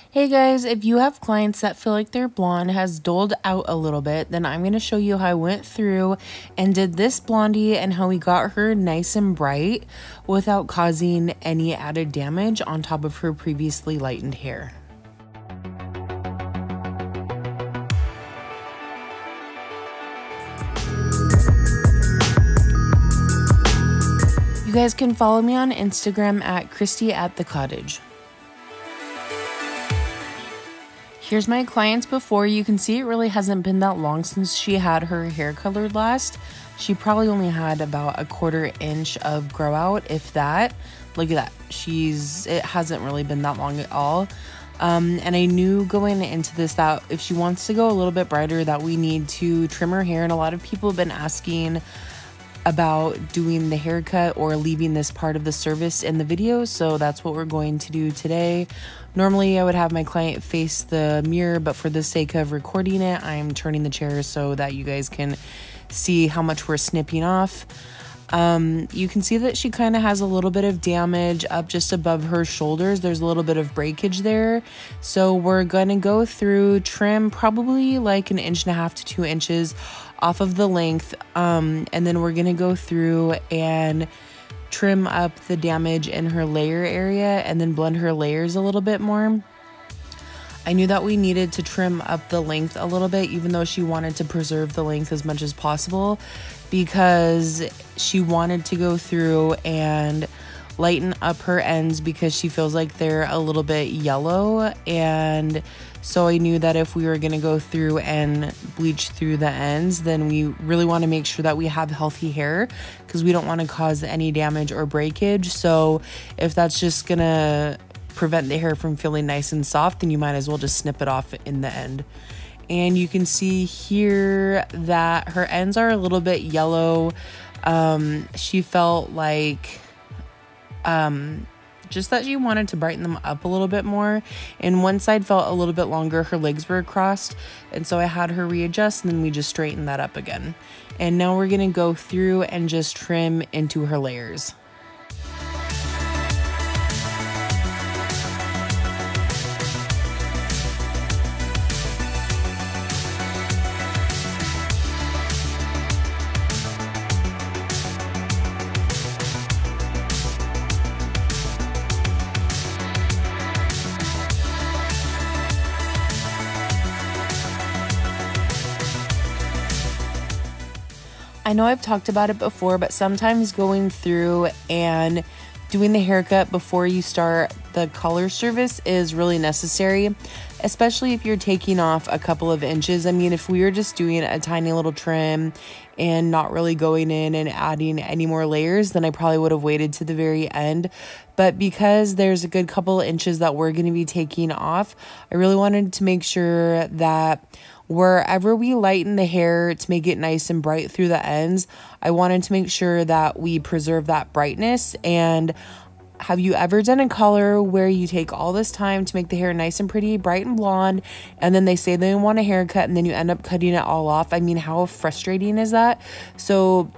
Hey guys, if you have clients that feel like their blonde has dulled out a little bit, then I'm going to show you how I went through and did this blondie and how we got her nice and bright without causing any added damage on top of her previously lightened hair. You guys can follow me on Instagram at Christy@thecottage. Here's my clients before. You can see it really hasn't been that long since she had her hair colored last. She probably only had about 1/4 inch of grow out, if that. Look at that. It hasn't really been that long at all. And I knew going into this that if she wants to go a little bit brighter that we need to trim her hair. And a lot of people have been asking about doing the haircut or leaving this part of the service in the video, so that's what we're going to do today. Normally I would have my client face the mirror, but for the sake of recording it, I'm turning the chair so that you guys can see how much we're snipping off. You can see that she kind of has a little bit of damage up just above her shoulders. There's a little bit of breakage there, so we're going to go through, trim probably like 1.5 to 2 inches off of the length, and then we're gonna go through and trim up the damage in her layer area and then blend her layers a little bit more. I knew that we needed to trim up the length a little bit, even though she wanted to preserve the length as much as possible, because she wanted to go through and lighten up her ends because she feels like they're a little bit yellow. And so I knew that if we were going to go through and bleach through the ends, then we really want to make sure that we have healthy hair because we don't want to cause any damage or breakage. So if that's just going to prevent the hair from feeling nice and soft, then you might as well just snip it off in the end. And you can see here that her ends are a little bit yellow. She felt like just that she wanted to brighten them up a little bit more, and one side felt a little bit longer. Her legs were crossed, and so I had her readjust, and then we just straightened that up again. And now we're gonna go through and just trim into her layers. I know I've talked about it before, but sometimes going through and doing the haircut before you start the color service is really necessary, especially if you're taking off a couple of inches. I mean, if we were just doing a tiny little trim and not really going in and adding any more layers, then I probably would have waited to the very end. But because there's a good couple of inches that we're going to be taking off, I really wanted to make sure that wherever we lighten the hair to make it nice and bright through the ends, I wanted to make sure that we preserve that brightness. And have you ever done a color where you take all this time to make the hair nice and pretty, bright and blonde, and then they say they want a haircut and then you end up cutting it all off? I mean, how frustrating is that? So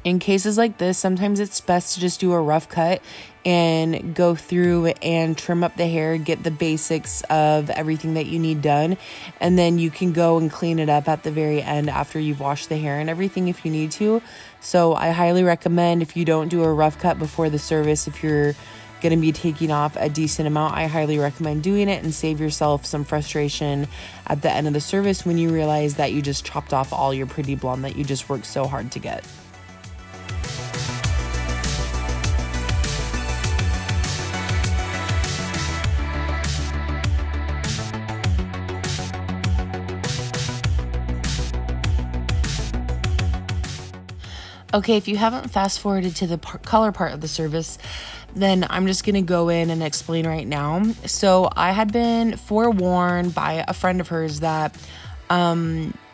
in cases like this, sometimes it's best to just do a rough cut and go through and trim up the hair, get the basics of everything that you need done, and then you can go and clean it up at the very end after you've washed the hair and everything if you need to. So I highly recommend, if you don't do a rough cut before the service, if you're going to be taking off a decent amount, I highly recommend doing it and save yourself some frustration at the end of the service when you realize that you just chopped off all your pretty blonde that you just worked so hard to get. Okay, if you haven't fast forwarded to the color part of the service, then I'm just going to go in and explain right now. So I had been forewarned by a friend of hers that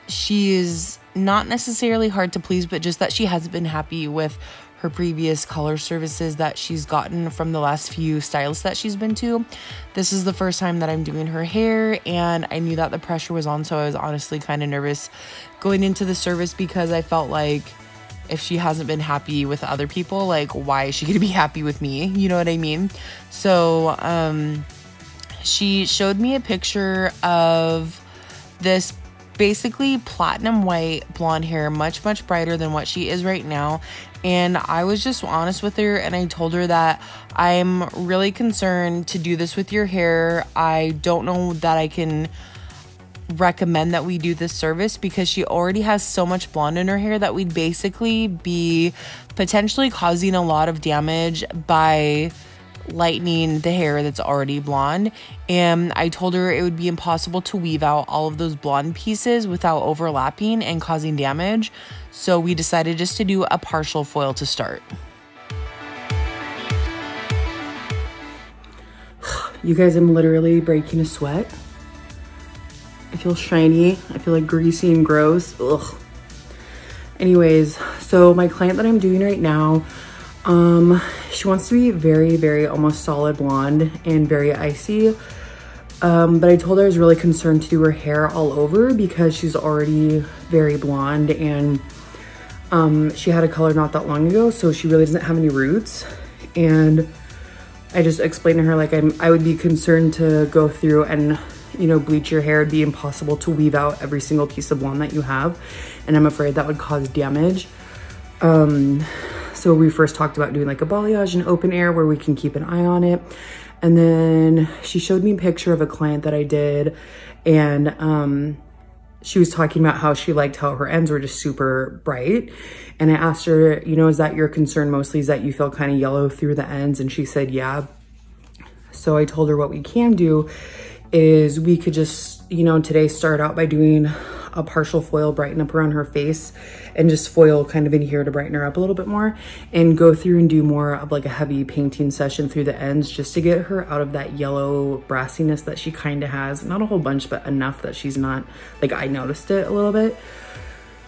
she is not necessarily hard to please, but just that she hasn't been happy with her previous color services that she's gotten from the last few stylists that she's been to. This is the first time that I'm doing her hair, and I knew that the pressure was on, so I was honestly kind of nervous going into the service because I felt like if she hasn't been happy with other people, like, why is she gonna be happy with me? You know what I mean? So she showed me a picture of this basically platinum white blonde hair, much brighter than what she is right now. And I was just honest with her, and I told her that I'm really concerned to do this with your hair. I don't know that I can recommend that we do this service because she already has so much blonde in her hair that we'd basically be potentially causing a lot of damage by lightening the hair that's already blonde. And I told her it would be impossible to weave out all of those blonde pieces without overlapping and causing damage. So we decided just to do a partial foil to start. You guys, I'm literally breaking a sweat. I feel shiny. I feel like greasy and gross. Ugh. Anyways, so my client that I'm doing right now, she wants to be very almost solid blonde and very icy. But I told her I was really concerned to do her hair all over because she's already very blonde, and she had a color not that long ago, so she really doesn't have any roots. And I just explained to her, like, I would be concerned to go through and, you know, bleach your hair. It'd be impossible to weave out every single piece of blonde that you have, and I'm afraid that would cause damage. So we first talked about doing like a balayage in open air where we can keep an eye on it. And then she showed me a picture of a client that I did, and she was talking about how she liked how her ends were just super bright. And I asked her, you know, is that your concern mostly, is that you feel kind of yellow through the ends? And she said, yeah. So I told her what we can do is we could just, you know, today start out by doing a partial foil brighten up around her face, and just foil kind of in here to brighten her up a little bit more, and go through and do more of like a heavy painting session through the ends just to get her out of that yellow brassiness that she kind of has. Not a whole bunch, but enough that she's not, like, I noticed it a little bit.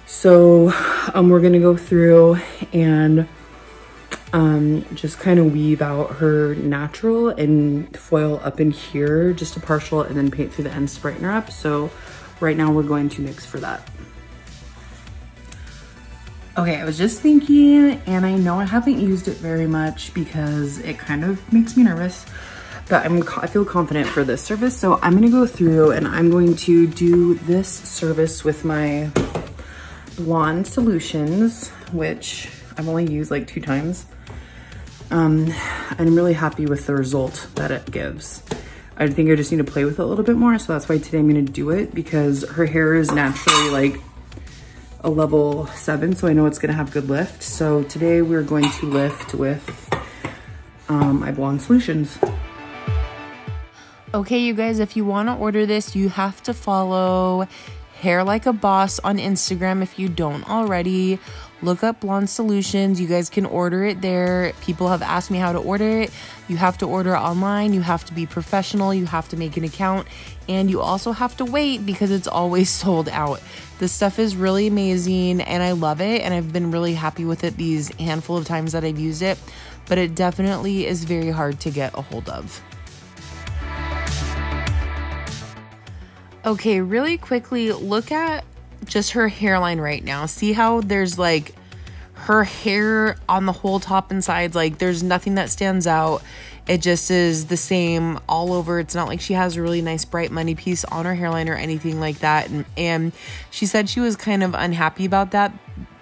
So we're gonna go through and just kind of weave out her natural and foil up in here, just a partial, and then paint through the ends to brighten her up. So right now we're going to mix for that. Okay, I was just thinking, and I know I haven't used it very much because it kind of makes me nervous, but I feel confident for this service. So I'm gonna go through and I'm going to do this service with my Blonde Solutions, which I've only used like 2 times. And I'm really happy with the result that it gives. I think I just need to play with it a little bit more, so that's why today I'm gonna do it, because her hair is naturally like a level 7, so I know it's gonna have good lift. So today we're going to lift with my Blonde Solutions. Okay, you guys, if you wanna order this, you have to follow Hair Like a Boss on Instagram if you don't already. Look up Blonde Solutions. You guys can order it there. People have asked me how to order it. You have to order online. You have to be professional. You have to make an account. And you also have to wait because it's always sold out. This stuff is really amazing and I love it. And I've been really happy with it these handful of times that I've used it. But it definitely is very hard to get a hold of. Okay, really quickly, look at just her hairline right now. See how there's like her hair on the whole top and sides, like there's nothing that stands out. It just is the same all over. It's not like she has a really nice bright money piece on her hairline or anything like that. And she said she was kind of unhappy about that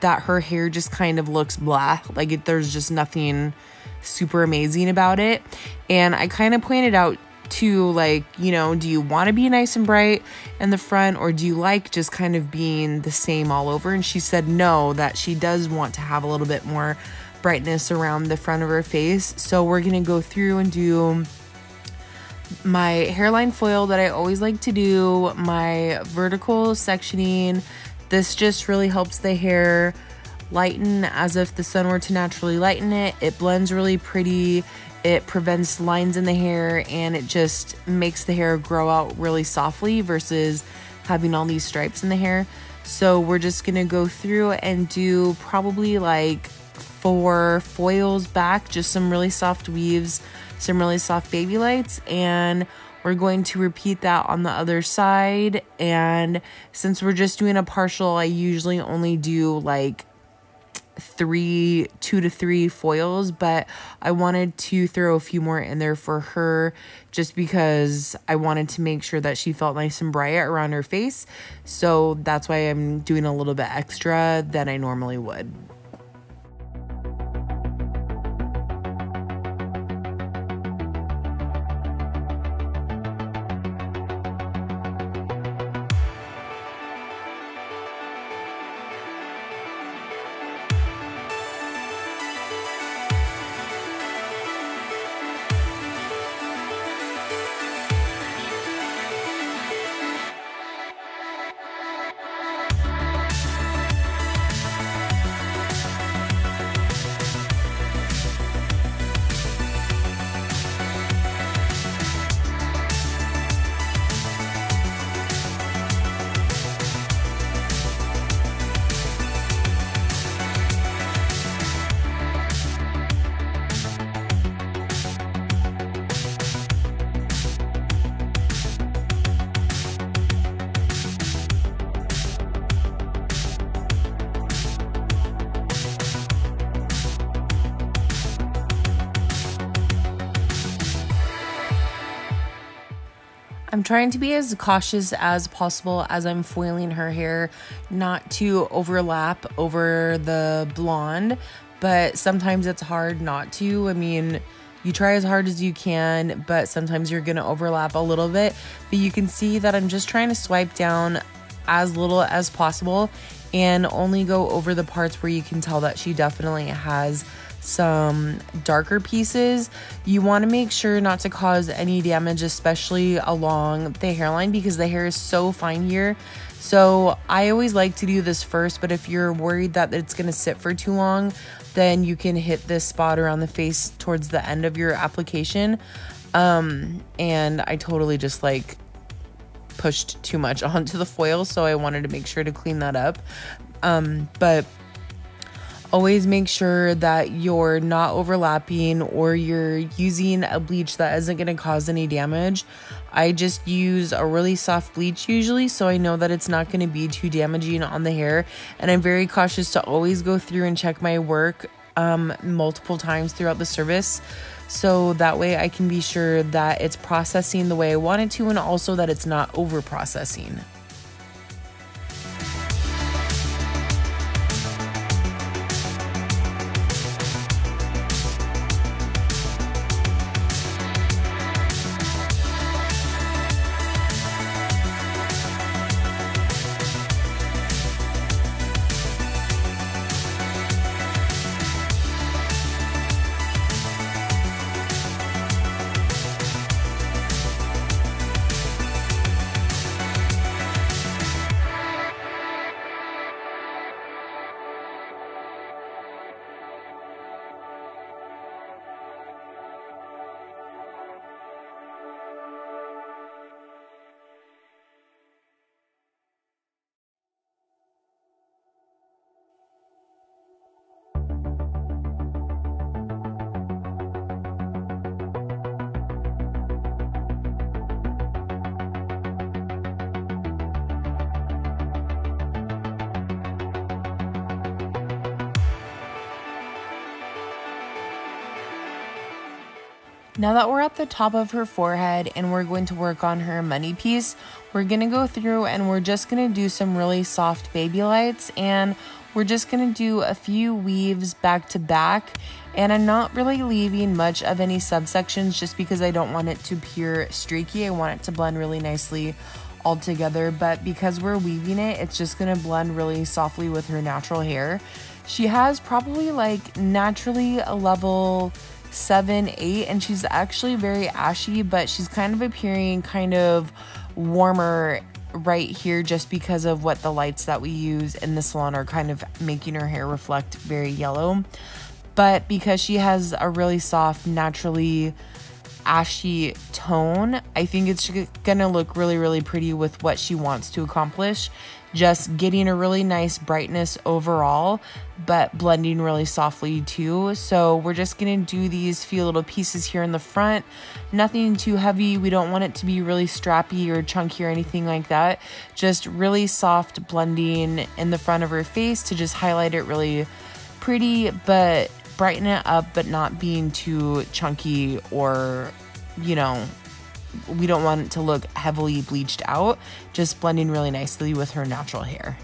her hair just kind of looks blah, like there's just nothing super amazing about it. And I kind of pointed out to, like, you know, do you want to be nice and bright in the front, or do you like just kind of being the same all over? And she said no, that she does want to have a little bit more brightness around the front of her face. So we're gonna go through and do my hairline foil that I always like to do, my vertical sectioning. This just really helps the hair lighten as if the sun were to naturally lighten it. It blends really pretty. It prevents lines in the hair, and it just makes the hair grow out really softly versus having all these stripes in the hair. So we're just gonna go through and do probably like 4 foils back, just some really soft weaves, some really soft baby lights, and we're going to repeat that on the other side. And since we're just doing a partial, I usually only do like 2 to 3 foils, but I wanted to throw a few more in there for her just because I wanted to make sure that she felt nice and bright around her face. So that's why I'm doing a little bit extra than I normally would. I'm trying to be as cautious as possible as I'm foiling her hair, not to overlap over the blonde, but sometimes it's hard not to. I mean, you try as hard as you can, but sometimes you're going to overlap a little bit. But you can see that I'm just trying to swipe down as little as possible and only go over the parts where you can tell that she definitely has some darker pieces. You want to make sure not to cause any damage, especially along the hairline, because the hair is so fine here. So I always like to do this first, but if you're worried that it's going to sit for too long, then you can hit this spot around the face towards the end of your application. And I totally just like pushed too much onto the foil, so I wanted to make sure to clean that up. But always make sure that you're not overlapping or you're using a bleach that isn't going to cause any damage. I just use a really soft bleach usually, so I know that it's not going to be too damaging on the hair. And I'm very cautious to always go through and check my work multiple times throughout the service, so that way I can be sure that it's processing the way I want it to, and also that it's not over processing. Now that we're at the top of her forehead and we're going to work on her money piece, we're going to go through and we're just going to do some really soft baby lights, and we're just going to do a few weaves back to back. And I'm not really leaving much of any subsections just because I don't want it to appear streaky. I want it to blend really nicely all together, but because we're weaving it, it's just going to blend really softly with her natural hair. She has probably like naturally a level 7, 8, and she's actually very ashy, but she's kind of appearing kind of warmer right here just because of what the lights that we use in the salon are kind of making her hair reflect very yellow. But because she has a really soft, naturally ashy tone, I think it's gonna look really, really pretty with what she wants to accomplish. Just getting a really nice brightness overall, but blending really softly too. So we're just gonna do these few little pieces here in the front. Nothing too heavy. We don't want it to be really strappy or chunky or anything like that. Just really soft blending in the front of her face to just highlight it really pretty, but brighten it up, but not being too chunky, or, you know, we don't want it to look heavily bleached out, just blending really nicely with her natural hair.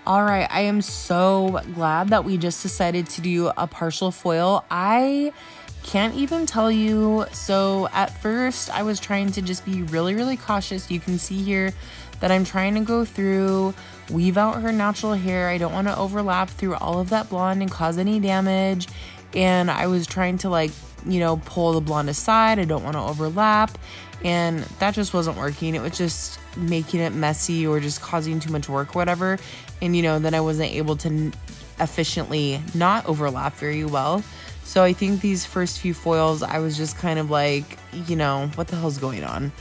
All right, I am so glad that we just decided to do a partial foil. I can't even tell you. So at first I was trying to just be really cautious. You can see here that I'm trying to go through, weave out her natural hair. I don't want to overlap through all of that blonde and cause any damage. And I was trying to, like, you know, pull the blonde aside. I don't want to overlap. And that just wasn't working. It was just making it messy or just causing too much work or whatever. And, you know, then I wasn't able to efficiently not overlap very well. So I think these first few foils, I was just kind of like, you know, what the hell's going on?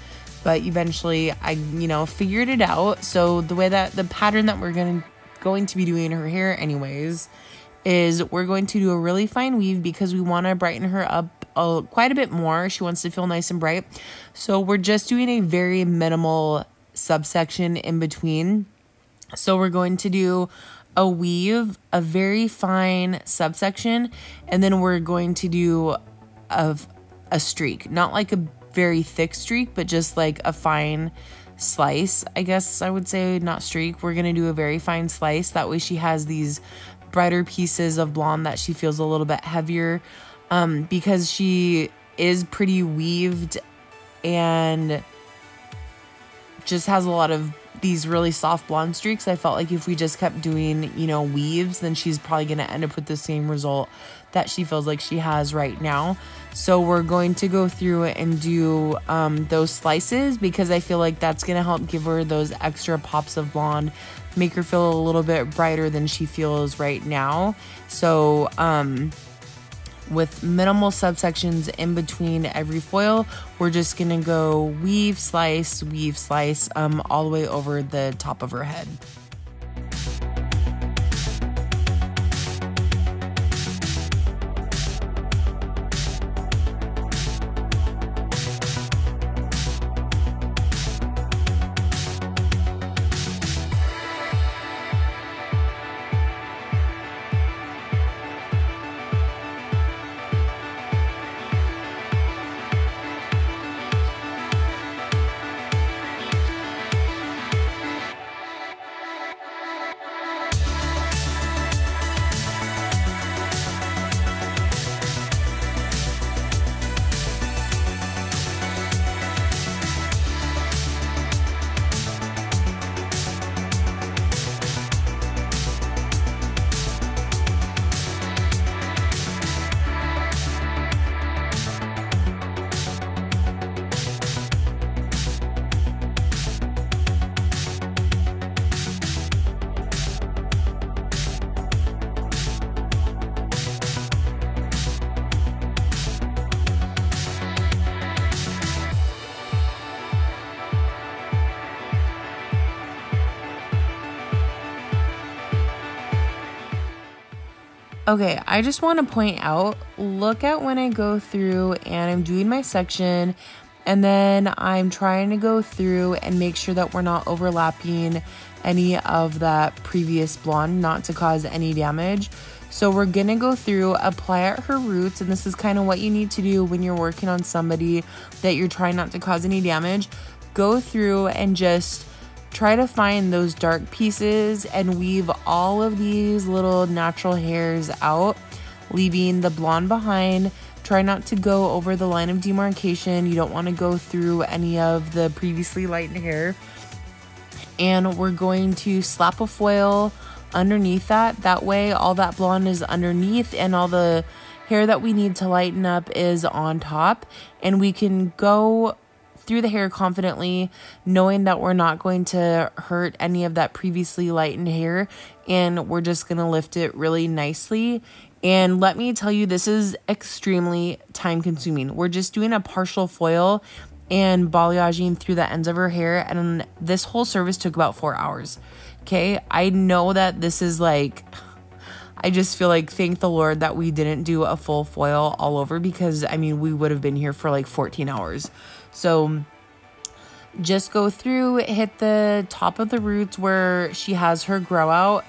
But eventually I, you know, figured it out. So the way that the pattern that we're going to be doing her hair anyways is we're going to do a really fine weave because we want to brighten her up quite a bit more. She wants to feel nice and bright. So we're just doing a very minimal subsection in between. So we're going to do a weave, a very fine subsection, and then we're going to do a streak. Not like a very thick streak, but just like a fine slice, I guess I would say, not streak. We're going to do a very fine slice. That way she has these brighter pieces of blonde that she feels a little bit heavier, because she is pretty weaved and just has a lot of these really soft blonde streaks. I felt like if we just kept doing, you know, weaves, then she's probably going to end up with the same result that she feels like she has right now. So we're going to go through and do those slices because I feel like that's going to help give her those extra pops of blonde, make her feel a little bit brighter than she feels right now. So with minimal subsections in between every foil, we're just gonna go weave, slice, all the way over the top of her head. Okay, I just want to point out, look at when I go through and I'm doing my section and then I'm trying to go through and make sure that we're not overlapping any of that previous blonde, not to cause any damage. So we're going to go through, apply at her roots, and this is kind of what you need to do when you're working on somebody that you're trying not to cause any damage. Go through and just try to find those dark pieces and weave all of these little natural hairs out, leaving the blonde behind. Try not to go over the line of demarcation. You don't want to go through any of the previously lightened hair. And we're going to slap a foil underneath that. That way all that blonde is underneath and all the hair that we need to lighten up is on top. And we can go through the hair confidently, knowing that we're not going to hurt any of that previously lightened hair, and we're just going to lift it really nicely. And let me tell you, this is extremely time consuming. We're just doing a partial foil and balayaging through the ends of her hair, and this whole service took about 4 hours. Okay, I know that this is like, I just feel like, thank the Lord that we didn't do a full foil all over, because I mean, we would have been here for like 14 hours. So just go through, hit the top of the roots where she has her grow out,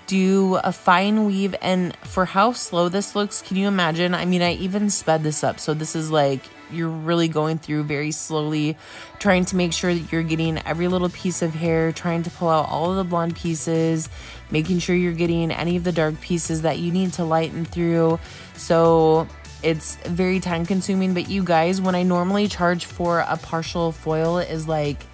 do a fine weave. And for how slow this looks, can you imagine? I mean, I even sped this up. So this is like, you're really going through very slowly, trying to make sure that you're getting every little piece of hair, trying to pull out all of the blonde pieces, making sure you're getting any of the dark pieces that you need to lighten through. So it's very time consuming. But you guys, when I normally charge for a partial foil is like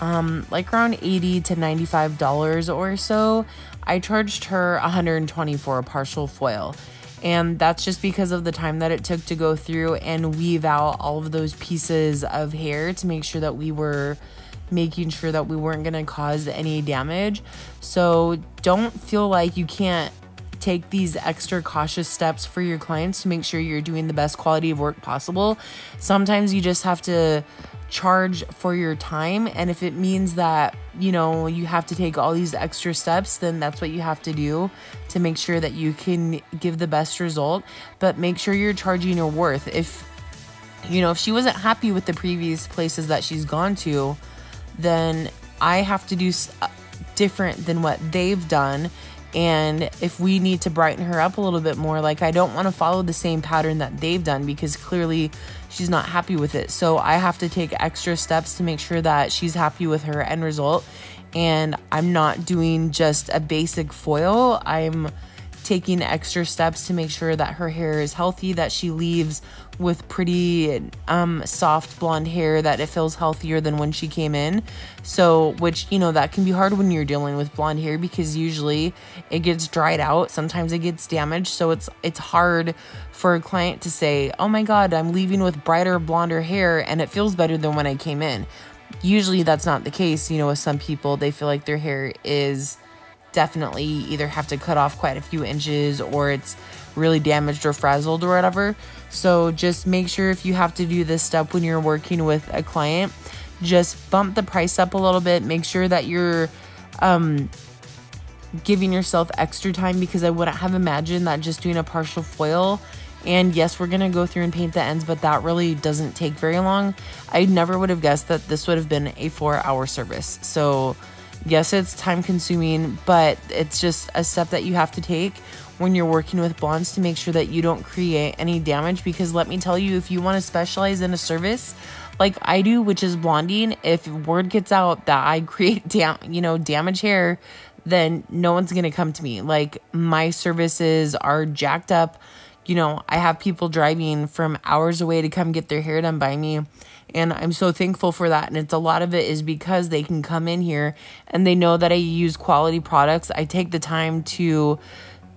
around $80 to $95 or so, I charged her $120 for a partial foil. And that's just because of the time that it took to go through and weave out all of those pieces of hair to make sure that we were making sure that we weren't going to cause any damage. So don't feel like you can't take these extra cautious steps for your clients to make sure you're doing the best quality of work possible. Sometimes you just have to charge for your time, and if it means that, you know, you have to take all these extra steps, then that's what you have to do to make sure that you can give the best result. But make sure you're charging your worth. If, you know, if she wasn't happy with the previous places that she's gone to, then I have to do different than what they've done. And if we need to brighten her up a little bit more, like, I don't want to follow the same pattern that they've done, because clearly she's not happy with it. So I have to take extra steps to make sure that she's happy with her end result. And I'm not doing just a basic foil. I'm taking extra steps to make sure that her hair is healthy, that she leaves with pretty soft blonde hair, that it feels healthier than when she came in. So, which, you know, that can be hard when you're dealing with blonde hair, because usually it gets dried out, sometimes it gets damaged. So it's hard for a client to say, oh my God, I'm leaving with brighter, blonder hair and it feels better than when I came in. Usually that's not the case. You know, with some people, they feel like their hair is definitely either have to cut off quite a few inches, or it's really damaged or frazzled or whatever. So just make sure, if you have to do this step when you're working with a client, just bump the price up a little bit. Make sure that you're giving yourself extra time, because I wouldn't have imagined that just doing a partial foil, and yes, we're gonna go through and paint the ends, but that really doesn't take very long. I never would have guessed that this would have been a 4-hour service. So yes, it's time consuming, but it's just a step that you have to take when you're working with blondes to make sure that you don't create any damage. Because let me tell you, if you want to specialize in a service like I do, which is blonding, if word gets out that I create damage hair, then no one's going to come to me. Like, my services are jacked up. You know, I have people driving from hours away to come get their hair done by me. And I'm so thankful for that. And it's a lot of it is because they can come in here and they know that I use quality products. I take the time to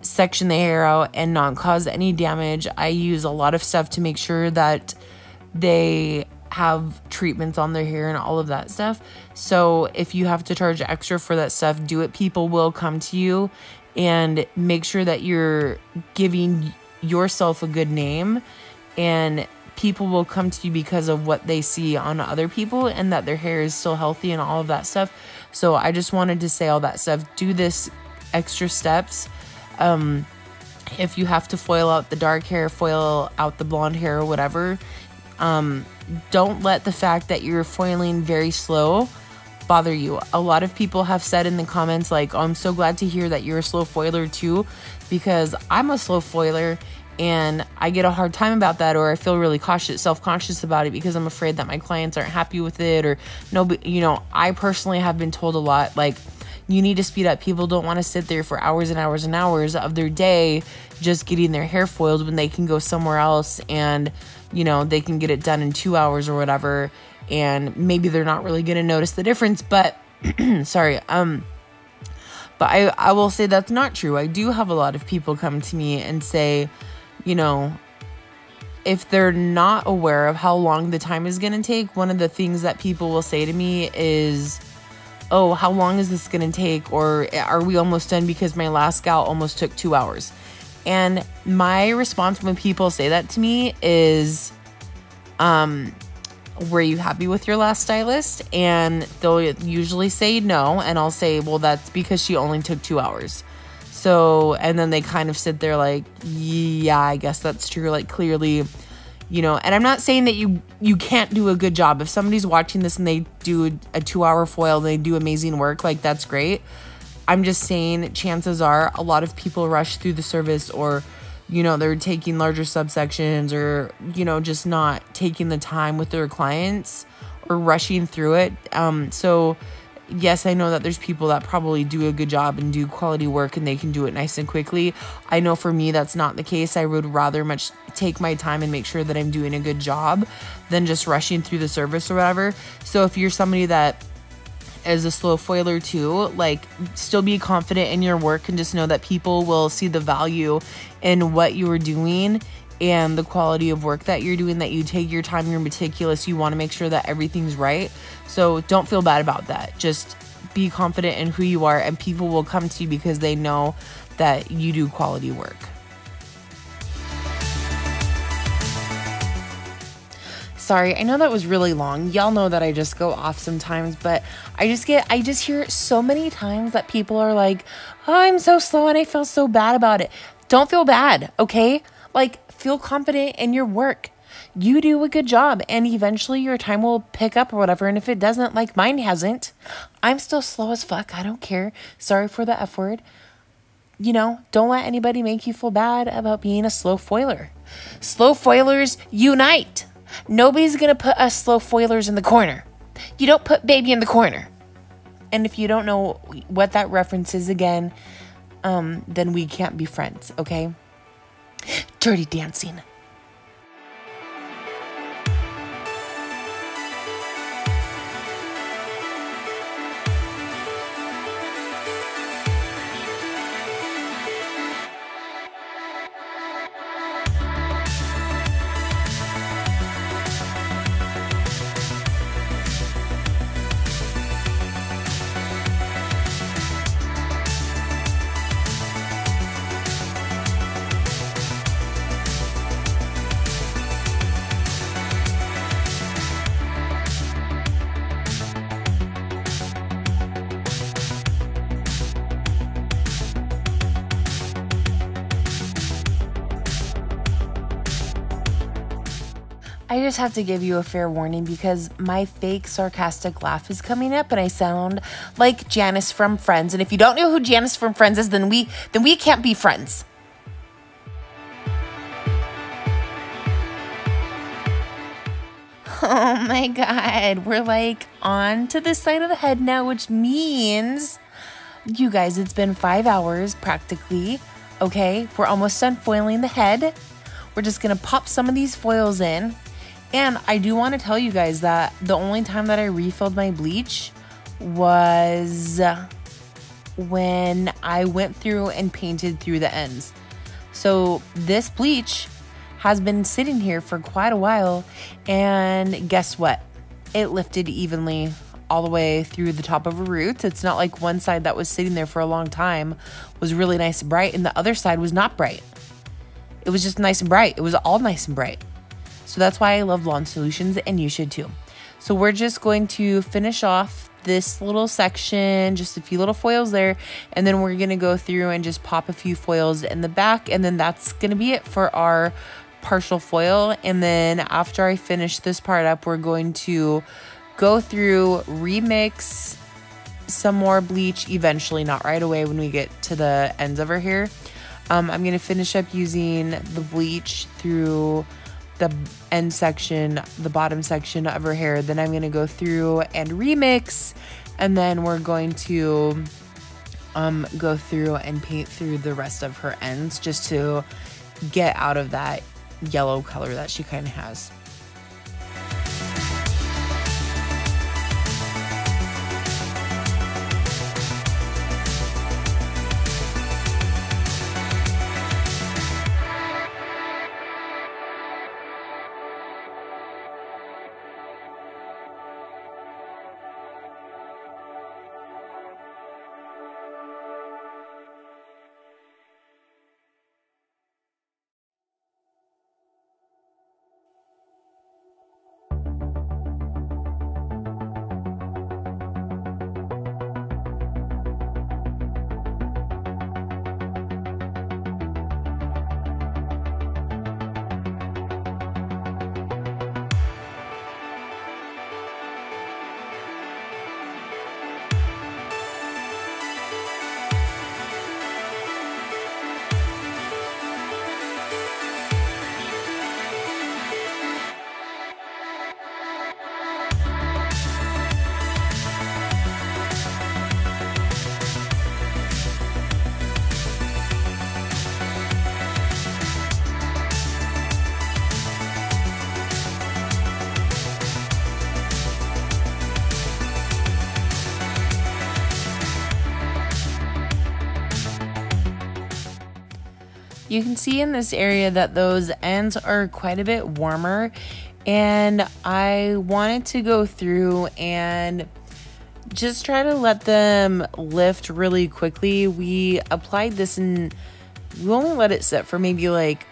section the hair out and not cause any damage. I use a lot of stuff to make sure that they have treatments on their hair and all of that stuff. So if you have to charge extra for that stuff, do it. People will come to you, and make sure that you're giving yourself a good name, and people will come to you because of what they see on other people, and that their hair is still healthy and all of that stuff. So I just wanted to say all that stuff. Do this extra steps. If you have to foil out the dark hair, foil out the blonde hair, or whatever, don't let the fact that you're foiling very slow bother you. A lot of people have said in the comments, like, oh, I'm so glad to hear that you're a slow foiler too, because I'm a slow foiler and I get a hard time about that, or I feel really self-conscious about it, because I'm afraid that my clients aren't happy with it. Or no, but you know, I personally have been told a lot, like, you need to speed up. People don't want to sit there for hours and hours and hours of their day just getting their hair foiled, when they can go somewhere else and, you know, they can get it done in 2 hours or whatever, and maybe they're not really going to notice the difference. But sorry, but I will say that's not true. I do have a lot of people come to me and say, you know, if they're not aware of how long the time is going to take, one of the things that people will say to me is, oh, how long is this going to take? Or are we almost done because my last gal almost took 2 hours? And my response when people say that to me is, were you happy with your last stylist? And they'll usually say no. And I'll say, well, that's because she only took 2 hours. So, and then they kind of sit there like, yeah, I guess that's true. Like, clearly, you know, and I'm not saying that you can't do a good job. If somebody's watching this and they do a 2-hour foil and they do amazing work, like, that's great. I'm just saying chances are a lot of people rush through the service, or, you know, they're taking larger subsections, or, you know, just not taking the time with their clients or rushing through it. So yes, I know that there's people that probably do a good job and do quality work and they can do it nice and quickly. I know for me, that's not the case. I would rather much take my time and make sure that I'm doing a good job than just rushing through the service or whatever. So if you're somebody that is a slow foiler too, like, still be confident in your work and just know that people will see the value in what you are doing and the quality of work that you're doing, that you take your time, you're meticulous, you want to make sure that everything's right. So don't feel bad about that. Just be confident in who you are, and people will come to you because they know that you do quality work. Sorry, I know that was really long. Y'all know that I just go off sometimes, but I just hear so many times that people are like, oh, I'm so slow and I feel so bad about it. Don't feel bad, okay? Like, feel confident in your work. You do a good job, and eventually your time will pick up or whatever. And if it doesn't, like mine hasn't, I'm still slow as fuck. I don't care. Sorry for the F word. You know, don't let anybody make you feel bad about being a slow foiler. Slow foilers unite. Nobody's going to put us slow foilers in the corner. You don't put baby in the corner. And if you don't know what that reference is again, then we can't be friends, okay? Dirty Dancing. I just have to give you a fair warning because my fake sarcastic laugh is coming up and I sound like Janice from Friends. And if you don't know who Janice from Friends is, then we can't be friends. Oh my God, we're like on to this side of the head now, which means, you guys, it's been 5 hours practically. Okay, we're almost done foiling the head. We're just gonna pop some of these foils in. And I do want to tell you guys that the only time that I refilled my bleach was when I went through and painted through the ends. So this bleach has been sitting here for quite a while, and guess what? It lifted evenly all the way through the top of her roots. It's not like one side that was sitting there for a long time was really nice and bright and the other side was not bright. It was just nice and bright. It was all nice and bright. So that's why I love Blonde Solutions, and you should too. So we're just going to finish off this little section, just a few little foils there, and then we're going to go through and just pop a few foils in the back, and then that's going to be it for our partial foil. And then after I finish this part up, we're going to go through, remix some more bleach eventually, not right away when we get to the ends of her hair. I'm going to finish up using the bleach through the end section, the bottom section of her hair. Then I'm going to go through and remix, and then we're going to go through and paint through the rest of her ends just to get out of that yellow color that she kind of has. You can see in this area that those ends are quite a bit warmer, and I wanted to go through and just try to let them lift really quickly. We applied this and we only let it sit for maybe like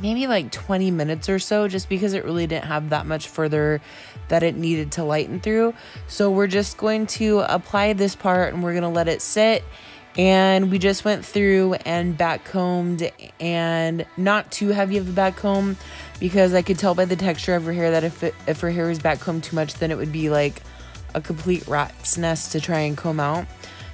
20 minutes or so, just because it really didn't have that much further that it needed to lighten through. So we're just going to apply this part and we're going to let it sit. And we just went through and back combed, and not too heavy of a back comb, because I could tell by the texture of her hair that if her hair was back combed too much, then it would be like a complete rat's nest to try and comb out.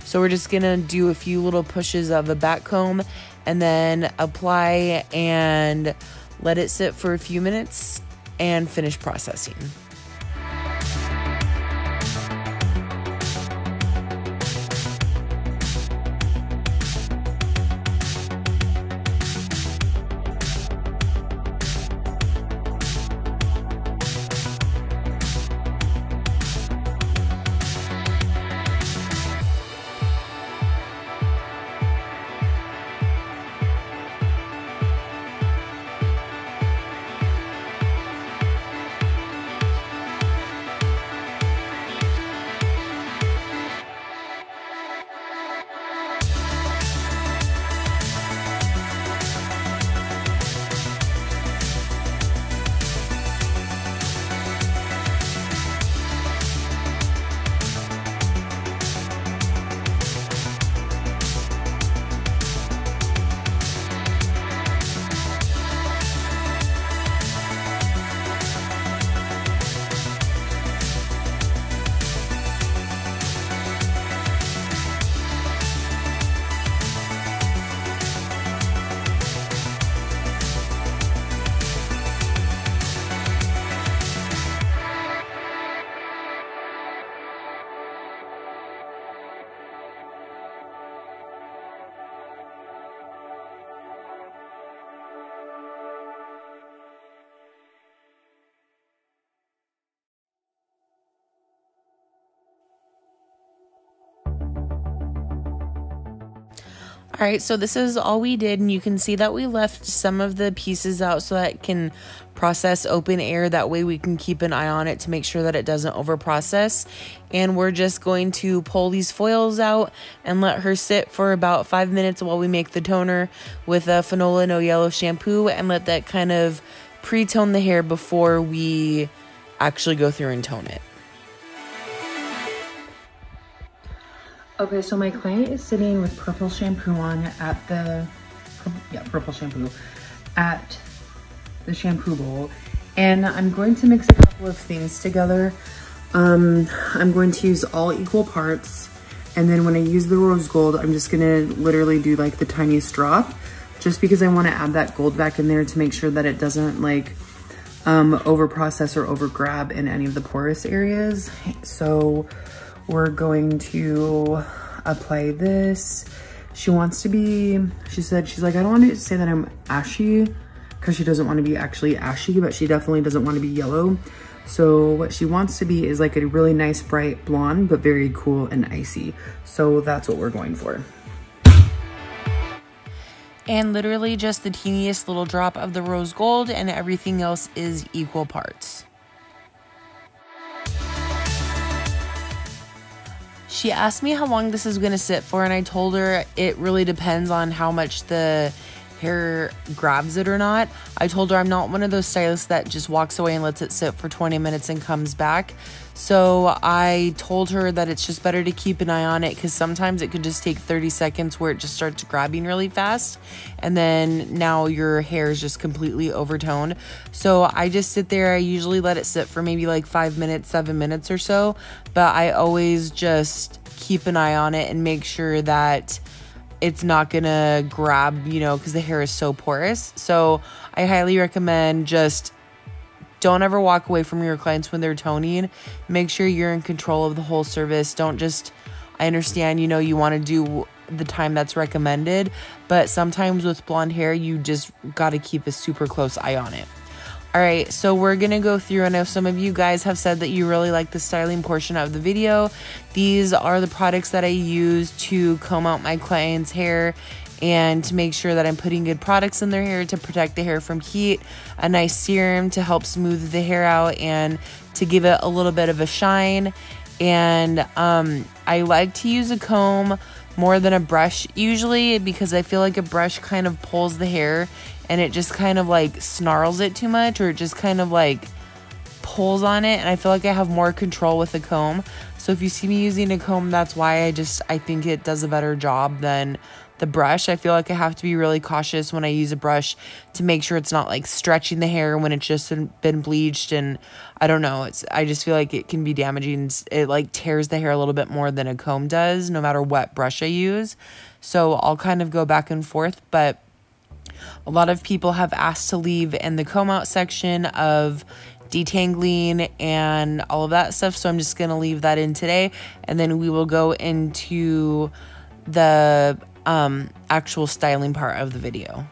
So we're just gonna do a few little pushes of a back comb and then apply and let it sit for a few minutes and finish processing. All right, so this is all we did, and you can see that we left some of the pieces out so that it can process open air. That way we can keep an eye on it to make sure that it doesn't over process. And we're just going to pull these foils out and let her sit for about 5 minutes while we make the toner with a Fanola No Yellow shampoo, and let that kind of pre-tone the hair before we actually go through and tone it. Okay, so my client is sitting with purple shampoo on at the, purple shampoo at the shampoo bowl. And I'm going to mix a couple of things together. I'm going to use all equal parts. And then when I use the rose gold, I'm just gonna literally do like the tiniest drop, just because I wanna add that gold back in there to make sure that it doesn't like over process or over grab in any of the porous areas. So we're going to apply this. She wants to be, she's like, I don't want to say that I'm ashy, because she doesn't want to be actually ashy, but she definitely doesn't want to be yellow. So what she wants to be is like a really nice bright blonde, but very cool and icy. So that's what we're going for. And literally just the teeniest little drop of the rose gold, and everything else is equal parts. She asked me how long this is going to sit for, and I told her it really depends on how much the hair grabs it or not. I told her I'm not one of those stylists that just walks away and lets it sit for 20 minutes and comes back. So I told her that it's just better to keep an eye on it, because sometimes it could just take 30 seconds where it just starts grabbing really fast, and then now your hair is just completely overtoned. So I just sit there. I usually let it sit for maybe like 5 minutes, 7 minutes or so, but I always just keep an eye on it and make sure that it's not gonna grab, you know, because the hair is so porous. So I highly recommend just don't ever walk away from your clients when they're toning. Make sure you're in control of the whole service. Don't just, I understand, you know, you want to do the time that's recommended, but sometimes with blonde hair, you just got to keep a super close eye on it. All right, so we're gonna go through. I know some of you guys have said that you really like the styling portion of the video. These are the products that I use to comb out my client's hair, and to make sure that I'm putting good products in their hair to protect the hair from heat, a nice serum to help smooth the hair out and to give it a little bit of a shine. And I like to use a comb more than a brush usually, because I feel like a brush kind of pulls the hair and it just kind of like snarls it too much, or it just kind of like pulls on it, and I feel like I have more control with a comb. So if you see me using a comb, that's why I think it does a better job than the brush. I feel like I have to be really cautious when I use a brush to make sure it's not like stretching the hair when it's just been bleached, and I don't know, I just feel like it can be damaging. It like tears the hair a little bit more than a comb does, no matter what brush I use. So I'll kind of go back and forth, but a lot of people have asked to leave in the comb out section of detangling and all of that stuff, so I'm just gonna leave that in today, and then we will go into the actual styling part of the video.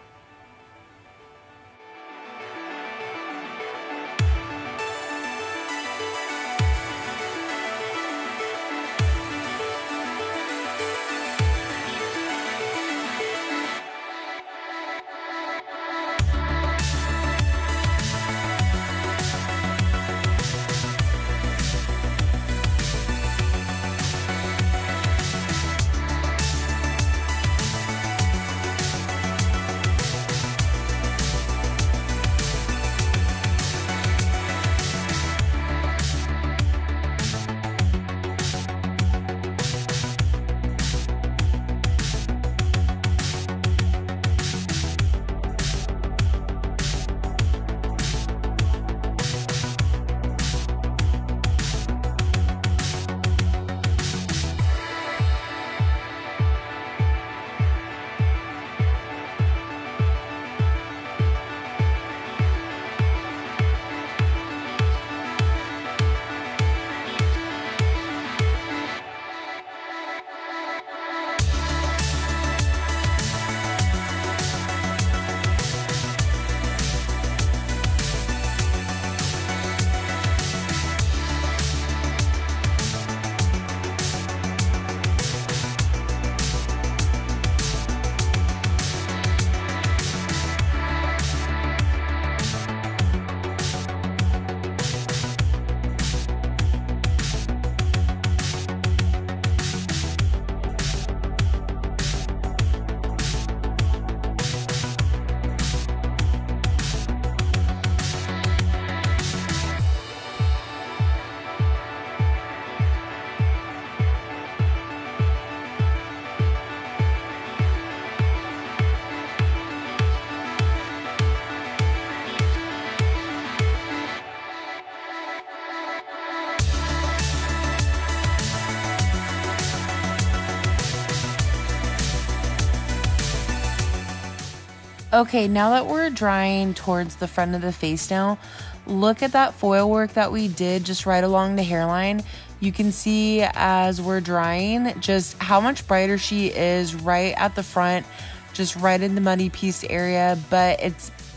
Okay, now that we're drying towards the front of the face now, look at that foil work that we did just right along the hairline. You can see as we're drying just how much brighter she is right at the front, just right in the muddy piece area, but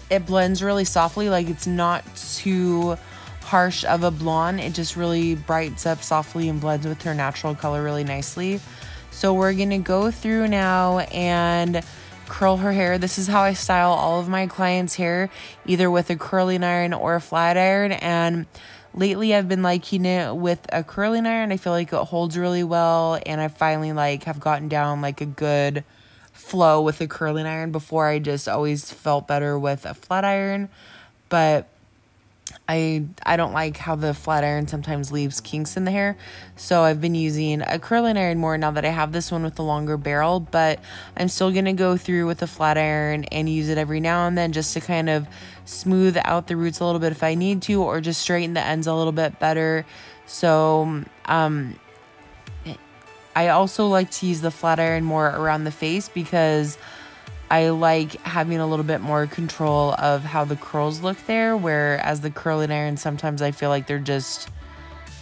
it blends really softly, like it's not too harsh of a blonde. It just really brightens up softly and blends with her natural color really nicely. So we're gonna go through now and curl her hair. This is how I style all of my clients' hair, either with a curling iron or a flat iron, and lately I've been liking it with a curling iron. I feel like it holds really well, and I finally have gotten down like a good flow with a curling iron. Before, I just always felt better with a flat iron, but I don't like how the flat iron sometimes leaves kinks in the hair, so I've been using a curling iron more now that I have this one with the longer barrel. But I'm still gonna go through with a flat iron and use it every now and then just to kind of smooth out the roots a little bit if I need to, or just straighten the ends a little bit better. So I also like to use the flat iron more around the face because I like having a little bit more control of how the curls look there, whereas the curling iron, sometimes I feel like they're just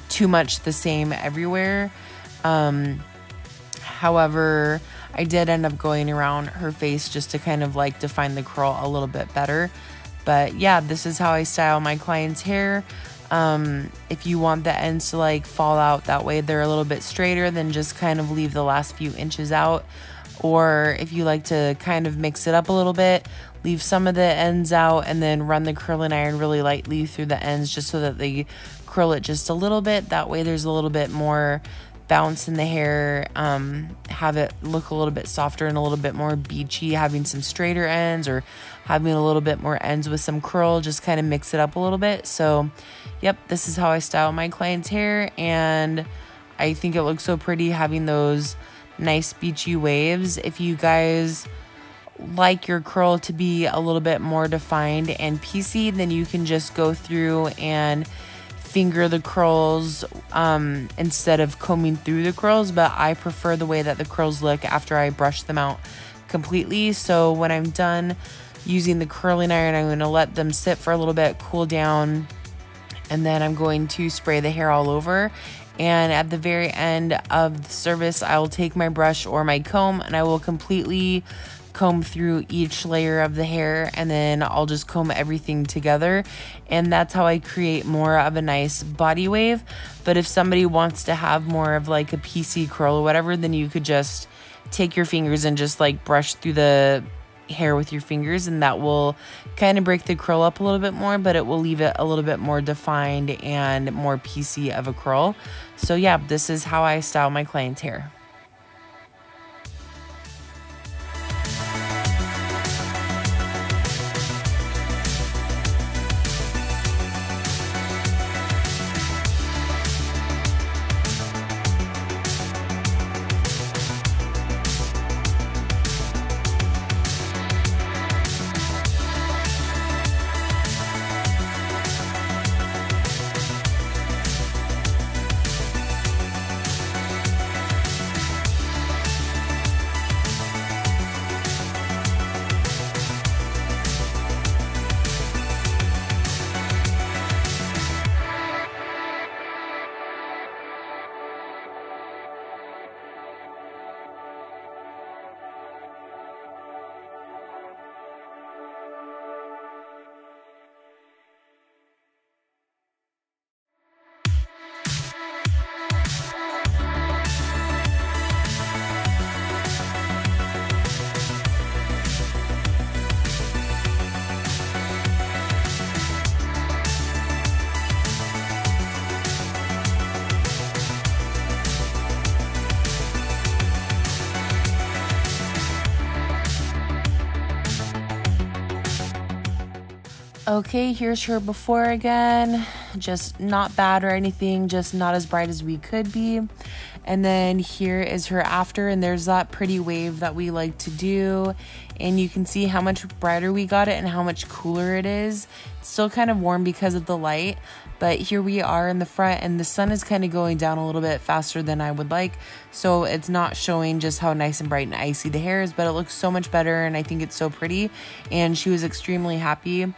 too much the same everywhere. However, I did end up going around her face just to kind of like define the curl a little bit better. But yeah, this is how I style my clients' hair. If you want the ends to like fall out that way, they're a little bit straighter, then just kind of leave the last few inches out. or if you like to kind of mix it up a little bit, leave some of the ends out and then run the curling iron really lightly through the ends just so that they curl it just a little bit. That way there's a little bit more bounce in the hair, have it look a little bit softer and a little bit more beachy, having some straighter ends or having a little bit more ends with some curl, just kind of mix it up a little bit. So yep, this is how I style my client's hair, and I think it looks so pretty having those nice beachy waves. If you guys like your curl to be a little bit more defined and piecey, then you can just go through and finger the curls instead of combing through the curls, but I prefer the way that the curls look after I brush them out completely. So when I'm done using the curling iron, I'm going to let them sit for a little bit, cool down, and then I'm going to spray the hair all over. And at the very end of the service, I will take my brush or my comb and I will completely comb through each layer of the hair, and then I'll just comb everything together, and that's how I create more of a nice body wave. But if somebody wants to have more of like a piecey curl or whatever, then you could just take your fingers and just like brush through the hair with your fingers, and that will kind of break the curl up a little bit more, but it will leave it a little bit more defined and more piecey of a curl. So yeah, this is how I style my client's hair. Okay, here's her before again. Just not bad or anything, just not as bright as we could be. And then here is her after, and there's that pretty wave that we like to do. And you can see how much brighter we got it and how much cooler it is. It's still kind of warm because of the light, but here we are in the front, and the sun is kind of going down a little bit faster than I would like. So it's not showing just how nice and bright and icy the hair is, but it looks so much better, and I think it's so pretty. And she was extremely happy.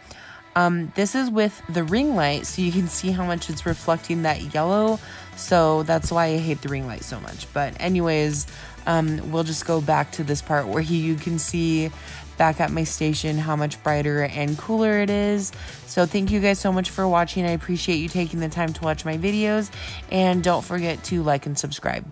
This is with the ring light, so you can see how much it's reflecting that yellow. So that's why I hate the ring light so much. But anyways, we'll just go back to this part where you can see back at my station how much brighter and cooler it is. So thank you guys so much for watching. I appreciate you taking the time to watch my videos, and don't forget to like and subscribe.